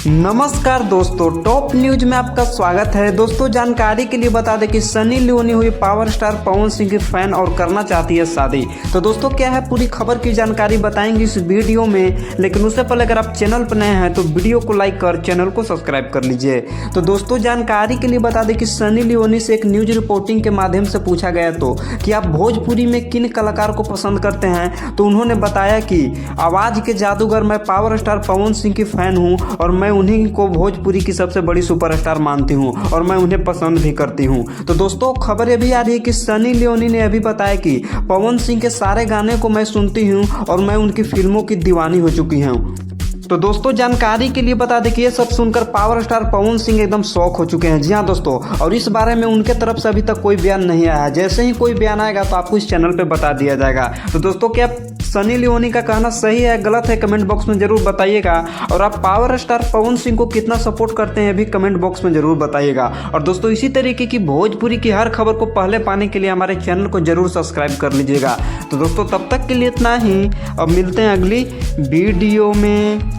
नमस्कार दोस्तों, top news में आपका स्वागत है। दोस्तों जानकारी के लिए बता दें कि सनी लियोनी हुई पावर स्टार पवन सिंह की फैन और करना चाहती है शादी। तो दोस्तों क्या है पूरी खबर की जानकारी बताएंगे इस वीडियो में, लेकिन उससे पहले अगर आप चैनल पर नए हैं तो वीडियो को लाइक कर चैनल को सब्सक्राइब कर लीजिए। तो दोस्तों जानकारी के लिए बता दें कि सनी लियोनी से एक न्यूज रिपोर्टिंग के माध्यम से पूछा गया तो कि आप भोजपुरी में किन कलाकार को पसंद करते हैं, तो उन्होंने बताया कि आवाज़ के जादूगर मैं पावर स्टार पवन सिंह की फैन हूँ और मैं उन्हीं को भोजपुरी की सबसे बड़ी सुपरस्टार मानती हूं और मैं उन्हें पसंद भी करती हूं। तो दोस्तों खबर ये भी आ रही है कि सनी लियोनी ने अभी बताया कि पवन सिंह के सारे गाने को मैं सुनती हूं और मैं उनकी फिल्मों की दीवानी हो चुकी हूं। तो दोस्तों जानकारी के लिए बता दें कि ये सब सुनकर पावर स्टार पवन सिंह एकदम शॉक हो चुके हैं। जी हाँ दोस्तों, और इस बारे में उनके तरफ से अभी तक कोई बयान नहीं आया है। जैसे ही कोई बयान आएगा तो आपको इस चैनल पे बता दिया जाएगा। तो दोस्तों क्या सनी लियोनी का कहना सही है गलत है, कमेंट बॉक्स में जरूर बताइएगा। और आप पावर स्टार पवन सिंह को कितना सपोर्ट करते हैं भी कमेंट बॉक्स में जरूर बताइएगा। और दोस्तों इसी तरीके की भोजपुरी की हर खबर को पहले पाने के लिए हमारे चैनल को जरूर सब्सक्राइब कर लीजिएगा। तो दोस्तों तब तक के लिए इतना ही, अब मिलते हैं अगली वीडियो में।